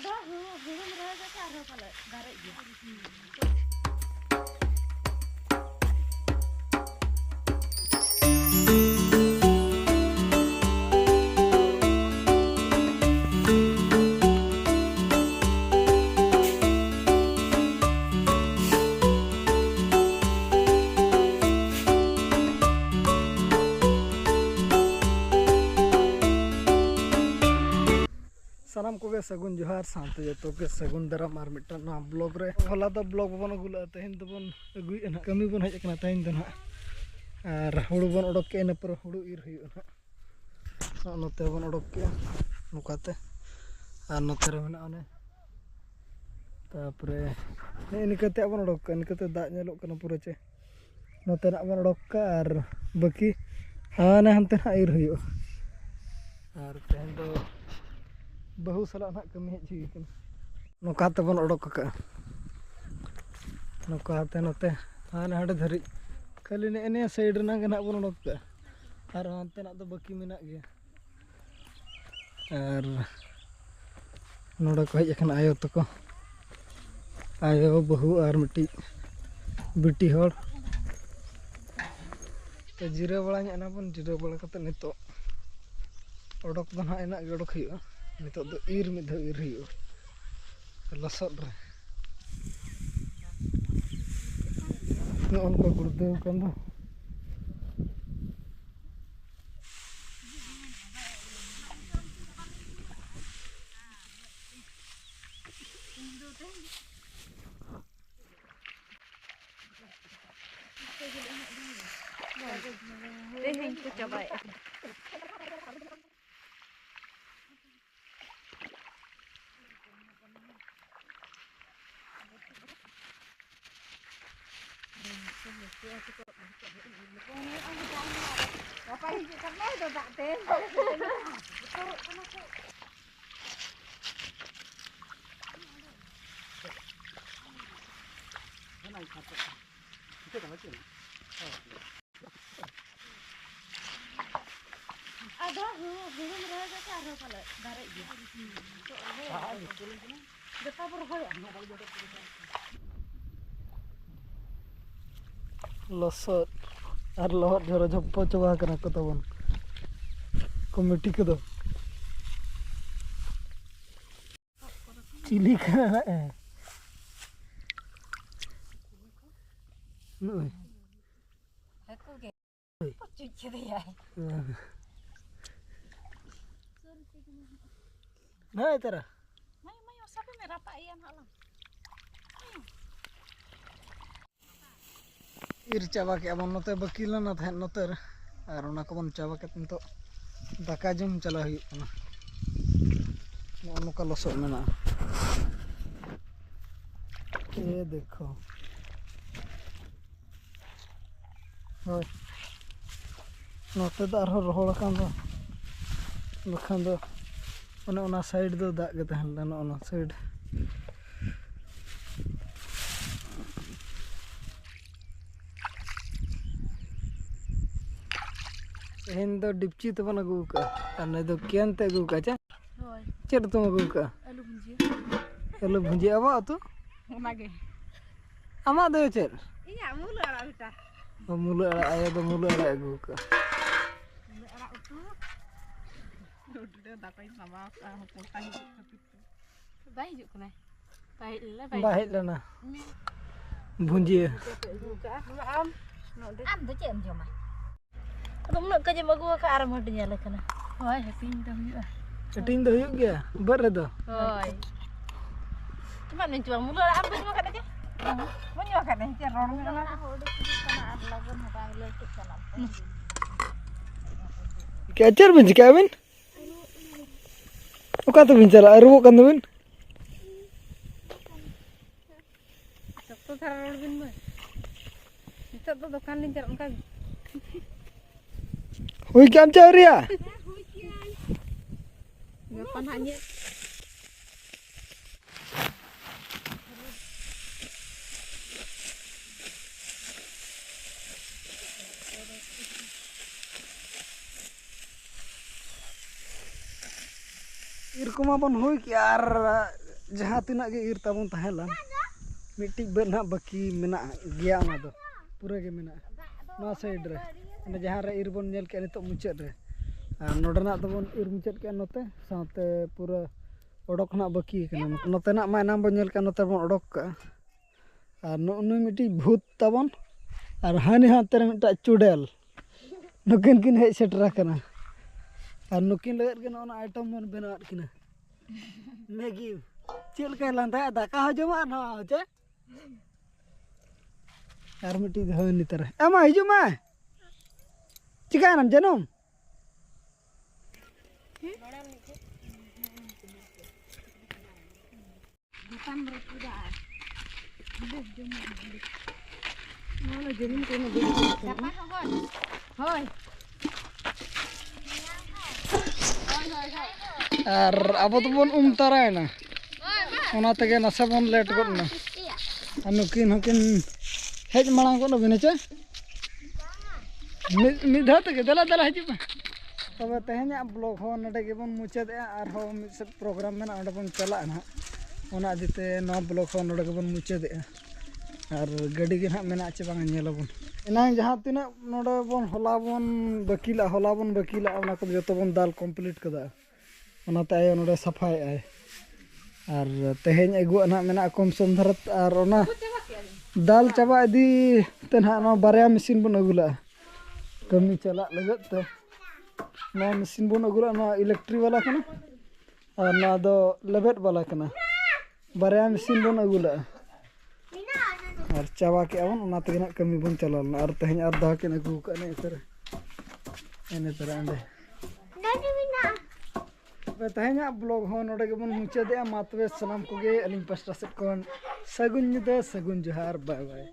Ada belum mereka cara kalau garek gitu. सानाम को सगुन जोहार सानते जो के सगुन दराम और मिट्टन ब्लॉग रे हला तो ब्लॉग बन अगुला तेहन तो बन अगुना कमी बन हज कना तेहन तो और हुड़ू बन उडक के इन पर हुड़ू इर हुई नोते बन उडक के नुकाते और नोते रे मेना अने तापरे इनकते बन उडक के इनकते दाग नेलोक कना पूरा चे नोते ना बन उडक का और बाकी हाने हनते ना इर हुई और तेहन तो बहु साला ना कमी हज हुई नौकाते बन उडक का नौकाते नोते हाने हाडे धरी खाली ने साइड ना बन उडक का और हानते ना तो बाकी मेना गया और नोडे को हज अखन आयो तको आयो बहु और मिट्टी बिटी हड़ तो जिरा बड़ा ना बन जिरा बड़ा कते नितो उडक दो ना इना गे उडक हुई नितो दो इर मिद धाव इर हुई लसद रे नोनका गुड़देव कन दो Teheng tu coba ya. Apa ini sampai tu tak ten. Ada belum mereka cara kalau garek gitu. Dekat berhoy. लसद और लहद झरा झप्पा चबा कना को तबन कमेटी को दो चिली का है नोय Aku ke. Cuci dia. ना तेरा Mayo sabi may rapa iyan halang. इर चाबा के अब नोते बकील ना था नोते और उना को बन चाबा के तो दाका जम चला हुई ना नोका लसद मेना ये देखो होय नोते तो आरो रोहड़ कान दो बखान दो ओना साइड दो दाग के तहन ला ओना साइड तेहन दो डिपची तो बन अगू का और नहीं तो केन ते अगू का चा Hoy. चेर तुम अगू का Alu bunji. हेलो भुजिया आवा तो Mage. आमा दो chair Iya mulu ara kita. मुला आया तो मुला अगू का Ara utu. Udah dapat sama hopon tahi tapi. Baik juk kena. Baik lah baik. बाहिर लेना भुजिया Am. Am tu cem cuma. Rum nak kerja bagu ke arah mana nyala kena. Hoy happy dah juga. चटिंग तो हुई गया बर दो Hoy. Cuma menjual mulu am tu cuma katanya. Mau nyawa katanya cerong kena. क्या chair binge क्या बिन ओका तो बिंच ला रुबो कन बिन Sabtu thara roll bin mah. Itu tuh dukan ni jalan kan. हुई क्या चावरिया Gapan hanya. इरकम अपन हुई क्या जहाँ तीना गे इर ताबन तहेला मिट्टी बेल ना बाकी मेना गया ना दो पूरा गे मेना नवा साइड रे ने जहाँ रे इर बन नेल के नितो मुचाद रे और नोडना दबन इर मुचाद के नोते साथे पूरा ओडक ना बाकी कना नोते ना मा नाम बन नेल के नोते बन ओडक का और नुई मिट्टी भूत ताबन और हानि हाते रे मिट्टा चुड़ैल नुकिन किन हेज सेटरा कना और नुकिन लगत के ना आइटम बन बनात किना मैगी चल के लांदा दाका हजमा ना होचे यार मिट्टी होनी तरह एमा हिजुमा चिका नाम जनम दुकान रे पूरा देख जमा ना जमीन को दे दाका होय और अब तो बन तरायना ओना तगे नसा बन लेट गना नुकिन हकिन हेज मांग को बिने चे मिधा तगे दला दला हजु तब तेहना ब्लॉग हो नडे के बन मुचाद और हो मिसे प्रोग्राम में ना बन चला ना ओना दिते ना ब्लॉग हो नडे के बन मुचाद और गाड़ी के ना मेना चे बांग नेलबन इना जहां तिना नडे बन होला बन बकीला ओना को जतो बन दाल कंप्लीट कदा ओना ते आयो नडे सफाई आय और तेहेन अगु ना मेना कम सम धरत और ओना दाल चाबा इदी तेना ना बारया मशीन बन अगुला कमी चला लगत ते ना मशीन बन अगुला ना इलेक्ट्रिक वाला कना और ना दो लेबेट वाला कना बारया मशीन बन अगुला और चाबा के आवन ओना तगे ना कमी बन चलालना और तेहेन और दा के अगु कने तर एने तरह अंडे तेहना ब्लॉग हो नोडे के बन मुचादे मा तबे सलाम कोगे अलिंग पास्टा से कोन सगुन जुदा सगुन जोहार बाय बाय।